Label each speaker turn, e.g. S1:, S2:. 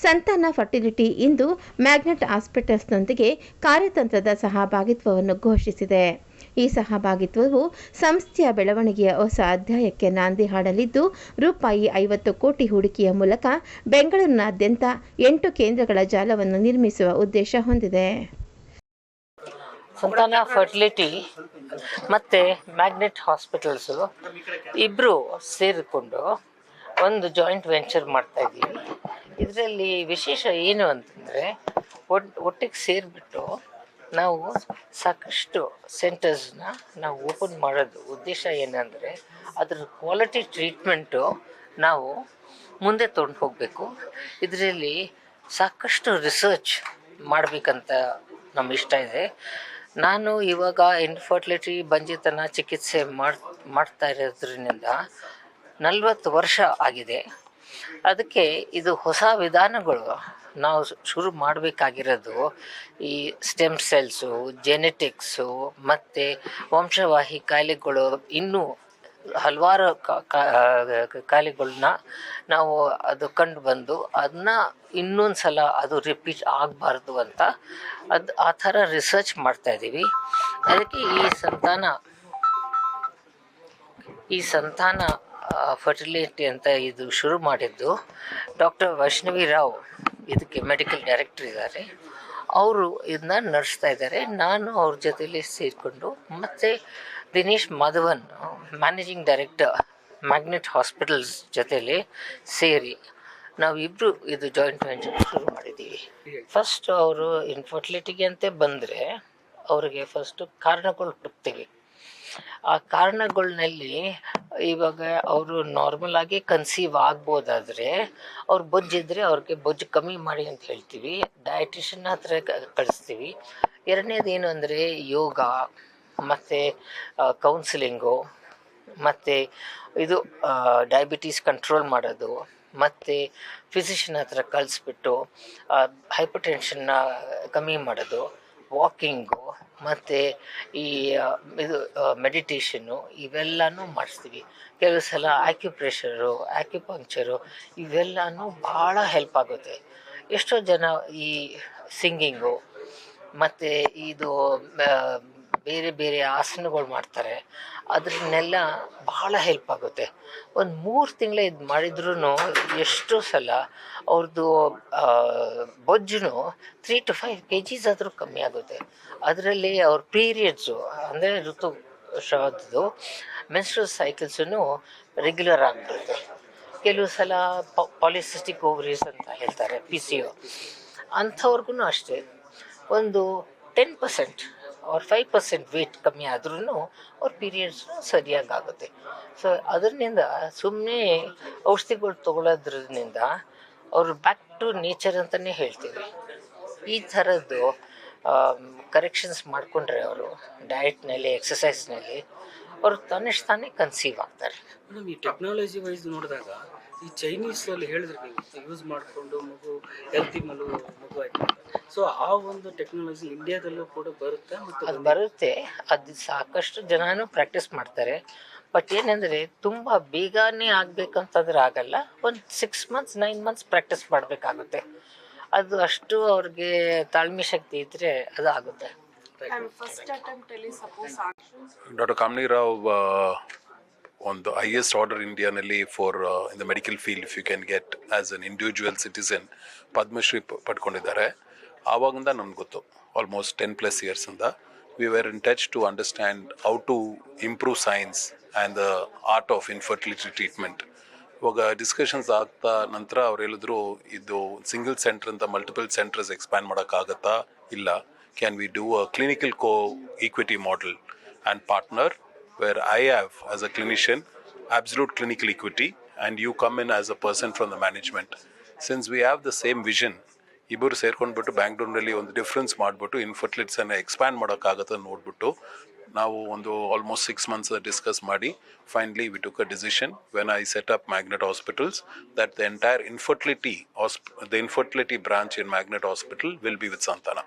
S1: ಸಂತಾನ ಫರ್ಟಿಲಿಟಿ ಇಂದು ಮ್ಯಾಗ್ನೆಟ್ ಹಾಸ್ಪಿಟಲ್ಸ್ನೊಂದಿಗೆ ಕಾರ್ಯತಂತ್ರದ ಸಹಭಾಗಿತ್ವವನ್ನು ಘೋಷಿಸಿದೆ. ಈ ಸಹಭಾಗಿತ್ವವು ಸಂಸ್ಥೆಯ ಬೆಳವಣಿಗೆಯ ಹೊಸ ಅಧ್ಯಾಯಕ್ಕೆ ನಾಂದಿ ಹಾಡಲಿದ್ದು, ರೂಪಾಯಿ 50 ಕೋಟಿ ಹೂಡಿಕೆಯ ಮೂಲಕ ಬೆಂಗಳೂರಿನಾದ್ಯಂತ 8 ಕೇಂದ್ರಗಳ ಜಾಲವನ್ನು ನಿರ್ಮಿಸುವ ಉದ್ದೇಶ ಹೊಂದಿದೆ.
S2: ಸಂತಾನ ಫರ್ಟಿಲಿಟಿ ಮತ್ತು ಮ್ಯಾಗ್ನೆಟ್ ಹಾಸ್ಪಿಟಲ್ಸು ಇಬ್ಬರು ಸೇರಿಕೊಂಡು ಒಂದು ಜಾಯಿಂಟ್ ವೆಂಚರ್ ಮಾಡ್ತಾ ಇದ್ದೀವಿ. ಇದರಲ್ಲಿ ವಿಶೇಷ ಏನು ಅಂತಂದರೆ, ಒಟ್ಟಿಗೆ ಸೇರಿಬಿಟ್ಟು ನಾವು ಸಾಕಷ್ಟು ಸೆಂಟರ್ಸ್ನ ನಾವು ಓಪನ್ ಮಾಡೋದು ಉದ್ದೇಶ ಏನಂದರೆ, ಅದ್ರ ಕ್ವಾಲಿಟಿ ಟ್ರೀಟ್ಮೆಂಟು ನಾವು ಮುಂದೆ ತೊಗೊಂಡು ಹೋಗಬೇಕು. ಇದರಲ್ಲಿ ಸಾಕಷ್ಟು ರಿಸರ್ಚ್ ಮಾಡಬೇಕಂತ ನಮ್ಮ ಇಷ್ಟ ಇದೆ. ನಾನು ಇವಾಗ ಇನ್ಫರ್ಟಿಲಿಟಿ ಬಂಜಿತನ ಚಿಕಿತ್ಸೆ ಮಾಡ್ತಾ ಇರೋದ್ರಿಂದ 40 ವರ್ಷ ಆಗಿದೆ. ಅದಕ್ಕೆ ಇದು ಹೊಸ ವಿಧಾನಗಳು ನಾವು ಶುರು ಮಾಡಬೇಕಾಗಿರೋದು ಈ ಸ್ಟೆಮ್ ಸೆಲ್ಸು, ಜೆನೆಟಿಕ್ಸು ಮತ್ತು ವಂಶವಾಹಿ ಕಾಯಿಲೆಗಳು, ಇನ್ನೂ ಹಲವಾರು ಕಾಯಿಲೆಗಳನ್ನ ನಾವು ಅದು ಕಂಡು ಬಂದು ಅದನ್ನ ಇನ್ನೊಂದು ಸಲ ಅದು ರಿಪೀಟ್ ಆಗಬಾರ್ದು ಅಂತ ಆ ಥರ ರಿಸರ್ಚ್ ಮಾಡ್ತಾಯಿದ್ದೀವಿ. ಅದಕ್ಕೆ ಈ ಸಂತಾನ ಫರ್ಟಿಲಿಟಿ ಅಂತ ಇದು ಶುರು ಮಾಡಿದ್ದು ಡಾಕ್ಟರ್ ವೈಷ್ಣವಿ ರಾವ್, ಇದಕ್ಕೆ ಮೆಡಿಕಲ್ ಡೈರೆಕ್ಟರ್ ಇದ್ದಾರೆ. ಅವರು ಇದನ್ನ ನಡೆಸ್ತಾ ಇದ್ದಾರೆ. ನಾನು ಅವ್ರ ಜೊತೆಯಲ್ಲಿ ಸೇರಿಕೊಂಡು, ಮತ್ತು Dinesh Madhavan, managing director magnet hospitals ಜೊತೆಯಲ್ಲಿ ಸೇರಿ ನಾವಿಬ್ಬರು ಇದು ಜಾಯಿಂಟ್ ವೆಂಚರ್ ಶುರು ಮಾಡಿದ್ದೀವಿ. ಫಸ್ಟ್ ಅವರು ಇನ್ಫರ್ಟಿಲಿಟಿಗೆ ಅಂತ ಬಂದರೆ ಅವರಿಗೆ ಫಸ್ಟು ಕಾರಣಗಳು ಹುಡುಕ್ತೀವಿ. ಆ ಕಾರಣಗಳಲ್ಲಿ ಇವಾಗ ಅವರು ನಾರ್ಮಲ್ ಆಗಿ ಕನ್ಸೀವ್ ಆಗ್ಬೋದಾದರೆ, ಅವ್ರು ಬೊಜ್ಜಿದ್ರೆ ಅವ್ರಿಗೆ ಬೊಜ್ಜು ಕಮ್ಮಿ ಮಾಡಿ ಅಂತ ಹೇಳ್ತೀವಿ. ಡಯಟಿಷನ್ ಹತ್ರ ಕಳಿಸ್ತೀವಿ. ಎರಡನೇದು ಏನು ಅಂದರೆ ಯೋಗ ಮತ್ತು ಕೌನ್ಸಿಲಿಂಗು, ಮತ್ತು ಇದು ಡಯಾಬಿಟೀಸ್ ಕಂಟ್ರೋಲ್ ಮಾಡೋದು, ಮತ್ತು ಫಿಸಿಷಿಯನ್ ಹತ್ರ ಕಳಿಸ್ಬಿಟ್ಟು ಹೈಪರ್ ಟೆನ್ಷನ್ನ ಕಮ್ಮಿ ಮಾಡೋದು, ವಾಕಿಂಗು, ಮತ್ತು ಈ ಇದು ಮೆಡಿಟೇಷನ್ನು, ಇವೆಲ್ಲನೂ ಮಾಡಿಸ್ತೀವಿ. ಕೆಲವು ಸಲ ಆಕ್ಯುಪ್ರೆಷರು, ಆಕ್ಯುಪಂಕ್ಚರು, ಇವೆಲ್ಲನೂ ಭಾಳ ಹೆಲ್ಪ್ ಆಗುತ್ತೆ. ಎಷ್ಟೋ ಜನ ಈ ಸಿಂಗಿಂಗು ಮತ್ತು ಇದು ಬೇರೆ ಬೇರೆ ಆಸನಗಳು ಮಾಡ್ತಾರೆ. ಅದನ್ನೆಲ್ಲ ಭಾಳ ಹೆಲ್ಪ್ ಆಗುತ್ತೆ. ಒಂದು 3 ತಿಂಗಳು ಇದು ಮಾಡಿದ್ರೂ ಎಷ್ಟೋ ಸಲ ಅವ್ರದ್ದು ಬೊಜ್ಜು 3 to 5 kgs ಆದರೂ ಕಮ್ಮಿ ಆಗುತ್ತೆ. ಅದರಲ್ಲಿ ಅವ್ರ ಪೀರಿಯಡ್ಸು ಅಂದರೆ ಋತುಸ್ರಾವದ್ದು ಮೆನ್ಸ್ಟ್ರುವಲ್ ಸೈಕಲ್ಸೂ ರೆಗ್ಯುಲರ್ ಆಗಿಬಿಡುತ್ತೆ. ಕೆಲವು ಸಲ ಪಾಲಿಸಿಸ್ಟಿಕ್ ಓವರೀಸ್ ಅಂತ ಹೇಳ್ತಾರೆ, PCO, ಅಂಥವ್ರಿಗೂ ಅಷ್ಟೇ ಒಂದು 10% ಅವ್ರ 5% ವೇಟ್ ಕಮ್ಮಿ ಆದ್ರೂ ಅವ್ರ ಪೀರಿಯಡ್ಸ್ ಸರಿಯಾಗಿ ಆಗುತ್ತೆ. ಸೊ ಅದರಿಂದ ಸುಮ್ಮನೆ ಔಷಧಿಗಳು ತೊಗೊಳೋದ್ರಿಂದ ಅವರು ಬ್ಯಾಕ್ ಟು ನೇಚರ್ ಅಂತಲೇ ಹೇಳ್ತೀವಿ. ಈ ಥರದ್ದು ಕರೆಕ್ಷನ್ಸ್ ಮಾಡಿಕೊಂಡ್ರೆ ಅವರು ಡಯಟ್ನಲ್ಲಿ, ಎಕ್ಸಸೈಸ್ನಲ್ಲಿ ಅವರು ತಾನೇ ಕನ್ಸೀವ್ ಆಗ್ತಾರೆ.
S3: ಈ ಟೆಕ್ನಾಲಜಿ ವೈಸ್ ನೋಡಿದಾಗ ಈ ಚೈನೀಸಲ್ಲಿ ಹೇಳಿದ್ರೆ ನೀವು ಯೂಸ್ ಮಾಡಿಕೊಂಡು ಮಗು ಹೆಲ್ತಿ ಮಗು ಆಯ್ತು. ಸೊ ಆ ಒಂದು ಟೆಕ್ನಾಲಜಿ ಇಂಡಿಯಾದಲ್ಲೂ ಕೂಡ ಬರುತ್ತೆ, ಮತ್ತು
S2: ಅದು ಬರುತ್ತೆ. ಅದು ಸಾಕಷ್ಟು ಜನನೂ ಪ್ರಾಕ್ಟೀಸ್ ಮಾಡ್ತಾರೆ. ಬಟ್ ಏನಂದರೆ ತುಂಬ ಬೇಗನೆ ಆಗಬೇಕಂತಂದ್ರೆ ಆಗಲ್ಲ. ಒಂದು 6 months 9 months ಪ್ರಾಕ್ಟೀಸ್ ಮಾಡಬೇಕಾಗುತ್ತೆ. ಅದು ಅಷ್ಟು ಅವ್ರಿಗೆ ತಾಳ್ಮೆ ಶಕ್ತಿ ಇದ್ದರೆ ಅದು ಆಗುತ್ತೆ.
S4: Doctor Kamini Rao on the highest order Indianally for in the medical field, if you can get as an individual citizen, Padma Shri ಪಡ್ಕೊಂಡಿದ್ದಾರೆ. ಆವಾಗಿಂದ ನಮ್ಗೆ ಗೊತ್ತು, ಆಲ್ಮೋಸ್ಟ್ 10+ years ಇಂದ we were in touch to understand how to improve science and the art of infertility treatment. ಇವಾಗ discussions ಆಗ್ತಾ ನಂತರ ಅವ್ರು ಹೇಳಿದ್ರು, ಇದು ಸಿಂಗಲ್ ಸೆಂಟರ್ ಅಂತ ಮಲ್ಟಿಪಲ್ ಸೆಂಟರ್ಸ್ ಎಕ್ಸ್ಪ್ಯಾಂಡ್ ಮಾಡೋಕ್ಕಾಗತ್ತಾ, ಇಲ್ಲ, can we do a clinical co-equity model and partner where I have as a clinician absolute clinical equity and you come in as a person from the management. Since we have the same vision, ಇಬ್ಬರು ಸೇರ್ಕೊಂಡ್ಬಿಟ್ಟು ಬ್ಯಾಂಗ್ಳೂರ್ನಲ್ಲಿ ಒಂದು difference ಮಾಡಿಬಿಟ್ಟು ಇನ್ಫರ್ಟಿಲಿಟಿಸನ್ನು expand ಮಾಡೋಕ್ಕಾಗತ್ತೆ ನೋಡ್ಬಿಟ್ಟು ನಾವು ಒಂದು almost 6 months discuss ಮಾಡಿ finally we took a decision when I set up magnet hospitals that the entire infertility branch in Magnet Hospital will be with Santana.